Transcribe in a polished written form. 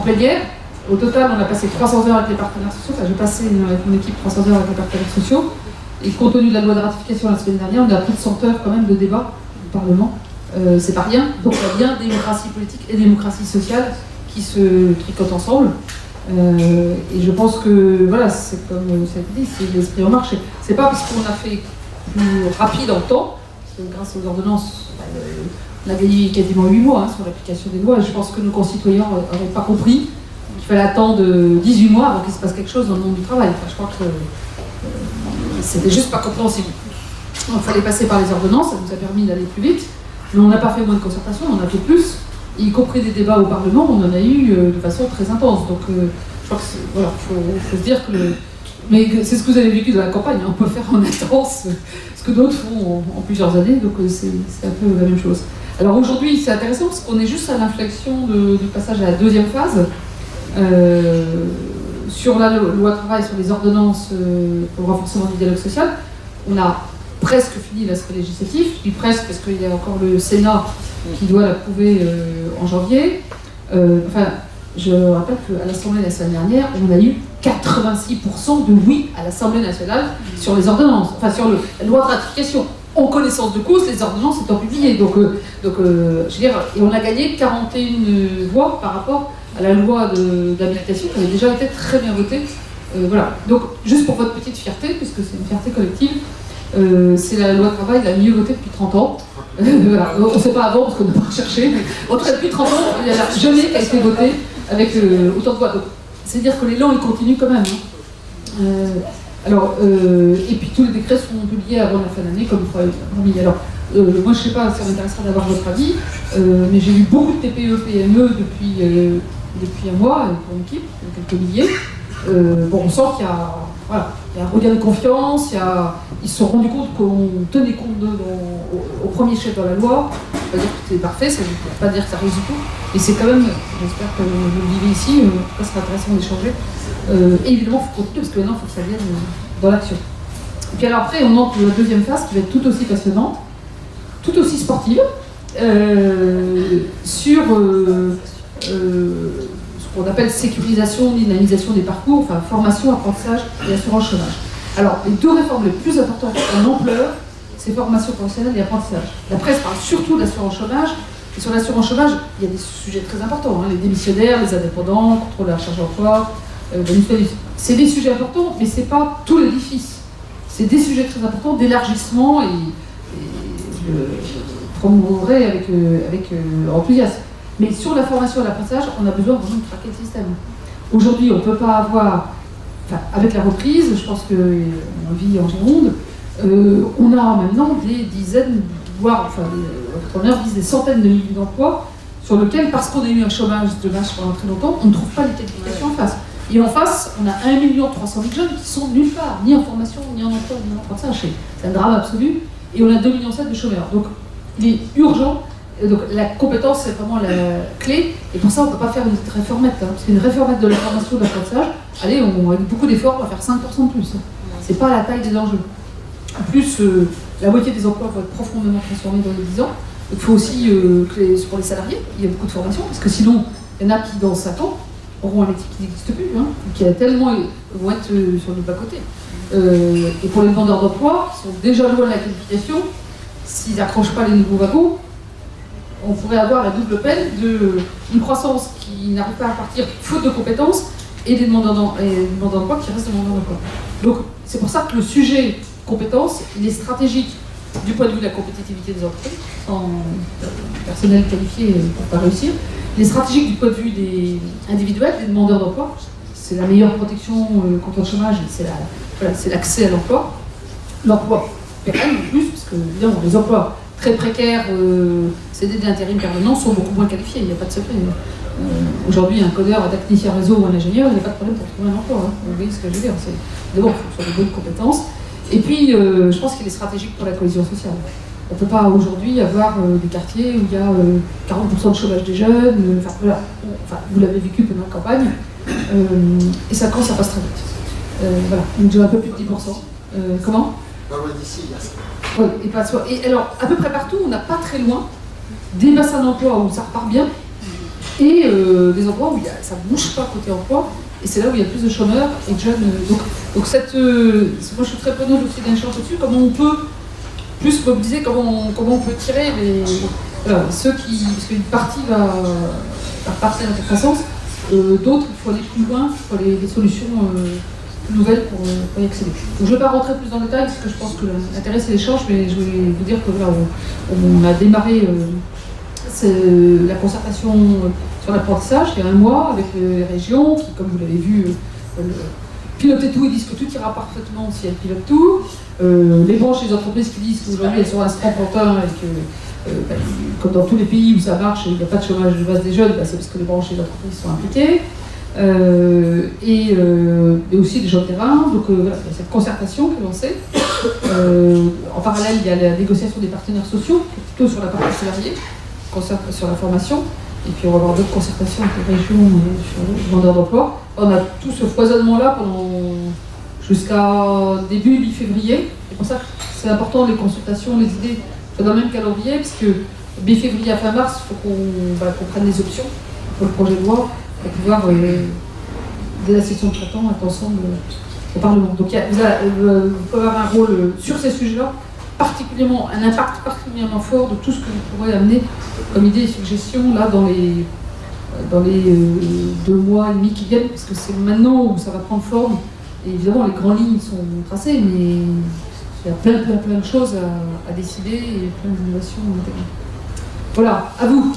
plénière. Au total, on a passé 300 heures avec les partenaires sociaux. Enfin, j'ai passé avec mon équipe 300 heures avec les partenaires sociaux. Et compte tenu de la loi de ratification la semaine dernière, on a plus de 100 heures quand même de débat au Parlement. C'est pas rien. Donc il y a bien démocratie politique et démocratie sociale qui se tricotent ensemble. Et je pense que, voilà, c'est comme ça a été dit, c'est l'esprit en marche. C'est pas parce qu'on a fait plus rapide en temps, parce que grâce aux ordonnances, on a gagné quasiment 8 mois sur l'application des lois. Et je pense que nos concitoyens n'avaient pas compris qu'il fallait attendre 18 mois avant qu'il se passe quelque chose dans le monde du travail. Enfin, je crois que c'était juste pas compréhensible. Donc, il fallait passer par les ordonnances, ça nous a permis d'aller plus vite, mais on n'a pas fait moins de concertation, on en a fait plus, y compris des débats au Parlement, on en a eu de façon très intense. Donc, je crois que voilà, faut se dire que mais c'est ce que vous avez vécu dans la campagne, hein. On peut faire en intense ce que d'autres font en plusieurs années, donc c'est un peu la même chose. Alors aujourd'hui, c'est intéressant parce qu'on est juste à l'inflexion du passage à la deuxième phase. Sur la loi travail, sur les ordonnances pour le renforcement du dialogue social, on a presque fini l'aspect législatif, je dis presque parce qu'il y a encore le Sénat qui doit l'approuver en janvier. Enfin, je rappelle qu'à l'Assemblée la semaine dernière, on a eu 86% de oui à l'Assemblée nationale sur les ordonnances, enfin sur la loi de ratification. En connaissance de cause, les ordonnances étant publiées. Donc, je veux dire, et on a gagné 41 voix par rapport à la loi d'habilitation qui avait déjà été très bien votée. Voilà. Donc, juste pour votre petite fierté, puisque c'est une fierté collective, c'est la loi travail la mieux votée depuis 30 ans. Voilà. On ne sait pas avant parce qu'on n'a pas recherché, mais en tout cas, depuis 30 ans, il n'y en a jamais qui a été votée avec autant de voix. C'est-à-dire que l'élan, il continue quand même. Hein. Et puis tous les décrets seront publiés avant la fin de l'année, comme il faudra promis. Alors, moi je ne sais pas, ça m'intéressera d'avoir votre avis, mais j'ai vu beaucoup de TPE, PME depuis un mois, pour l'équipe, quelques milliers. Bon, on sent qu'il y a, voilà, il y a un regain de confiance, ils se sont rendus compte qu'on tenait compte d'eux au premier chef dans la loi. Ça ne veut pas dire que c'est parfait, ça ne veut pas dire que ça résout tout, mais c'est quand même, j'espère que vous le vivez ici, en tout cas ce sera intéressant d'échanger. Et évidemment, il faut continuer parce que maintenant, il faut que ça vienne dans l'action. Et puis alors après, on entre dans la deuxième phase qui va être tout aussi passionnante, tout aussi sportive, sur ce qu'on appelle sécurisation, dynamisation des parcours, enfin formation, apprentissage et assurance chômage. Alors, les deux réformes les plus importantes en ampleur, c'est formation professionnelle et apprentissage. La presse parle surtout d'assurance chômage, et sur l'assurance chômage, il y a des sujets très importants, hein, les démissionnaires, les indépendants, contrôle de la charge d'emploi. C'est des sujets importants, mais ce n'est pas tout l'édifice. C'est des sujets très importants d'élargissement et je promouvorai avec enthousiasme. Mais sur la formation et l'apprentissage, on a besoin vraiment de craquer le système. Aujourd'hui, on ne peut pas avoir, enfin, avec la reprise, je pense qu'on vit en Gironde, on a maintenant des dizaines, voire les entrepreneurs disent des centaines de milliers d'emplois sur lesquels, parce qu'on a eu un chômage de masse pendant très longtemps, on ne trouve pas les qualifications en face. Et en face, on a 1 300 000 jeunes qui sont nulle part, ni en formation, ni en emploi, ni en apprentissage. C'est un drame absolu. Et on a 2,7 millions de chômeurs. Donc, il est urgent. Donc, la compétence, c'est vraiment la clé. Et pour ça, on ne peut pas faire une réformette. Hein, parce qu'une réformette de la formation, de l'apprentissage, allez, avec beaucoup d'efforts, on va faire 5% de plus. Hein. C'est pas la taille des enjeux. En plus, la moitié des emplois vont être profondément transformés dans les 10 ans. Il faut aussi que pour les salariés, il y a beaucoup de formation. Parce que sinon, il y en a qui, dans 5 ans, auront un métier qui n'existe plus, hein, qui a tellement vont être sur le bas-côté. Et pour les demandeurs d'emploi, qui sont déjà loin de la qualification, s'ils n'accrochent pas les nouveaux wagons, on pourrait avoir la double peine d'une croissance qui n'arrive pas à partir faute de compétences et des demandeurs d'emploi qui restent demandeurs d'emploi. Donc c'est pour ça que le sujet compétences, il est stratégique du point de vue de la compétitivité des entreprises, sans personnel qualifié pour pas réussir. Il est stratégique du point de vue des individuels, des demandeurs d'emploi. C'est la meilleure protection contre le chômage, c'est l'accès à l'emploi. L'emploi pérenne en plus, parce que évidemment, les emplois très précaires, CDD d'intérim permanent, sont beaucoup moins qualifiés, il n'y a pas de secret. Aujourd'hui, un codeur, un technicien réseau ou un ingénieur, il n'y a pas de problème pour trouver un emploi. Hein. Vous voyez ce que je veux dire. D'abord, il faut que ce soit de bonnes compétences. Et puis, je pense qu'il est stratégique pour la cohésion sociale. On ne peut pas aujourd'hui avoir des quartiers où il y a 40% de chômage des jeunes. Voilà. Vous l'avez vécu pendant la campagne. Et ça, quand ça passe très vite. Voilà. Donc j'ai un peu plus de 10%. Comment ? Pas loin d'ici, là. Oui, et pas soi. Et alors, à peu près partout, on n'a pas très loin des bassins d'emploi où ça repart bien. et des endroits où ça ne bouge pas côté emploi, et c'est là où il y a plus de chômeurs et de jeunes. Donc moi je suis très preneuse aussi d'un échange là-dessus, comment on peut plus mobiliser, comment on peut tirer ceux qui. Parce qu'une partie va partir dans notre sens, d'autres il faut aller plus loin, il faut aller des solutions plus nouvelles pour y accéder. Donc je ne vais pas rentrer plus dans le détail parce que je pense que l'intérêt c'est l'échange, mais je voulais vous dire que voilà, on a démarré la concertation sur l'apprentissage il y a un mois avec les régions qui, comme vous l'avez vu, piloter tout, ils disent que tout ira parfaitement si elles pilotent tout. Les branches des entreprises qui disent qu'aujourd'hui elles sont à 30-31 et que, comme dans tous les pays où ça marche, il n'y a pas de chômage de base des jeunes, c'est parce que les branches des entreprises sont impliquées. Et aussi des gens de terrain. Donc voilà, il y a cette concertation qui est lancée. En parallèle, il y a la négociation des partenaires sociaux, plutôt sur la partie salariée, sur la formation. Et puis on va avoir d'autres concertations avec les régions sur les demandeurs d'emploi. On a tout ce foisonnement-là jusqu'à début mi-février. C'est pour ça que c'est important les consultations, les idées dans le même calendrier, parce que mi-février à fin mars, il faut qu'on prenne les options pour le projet de loi pour pouvoir, dès la session de printemps, être ensemble au Parlement. Donc vous pouvez avoir un rôle sur ces sujets-là, un impact particulièrement fort de tout ce que vous pourrez amener comme idée et suggestions là dans les 2 mois et demi qui viennent, parce que c'est maintenant où ça va prendre forme. Et évidemment, les grandes lignes sont tracées, mais il y a plein de choses à décider et plein d'innovations. Voilà, à vous.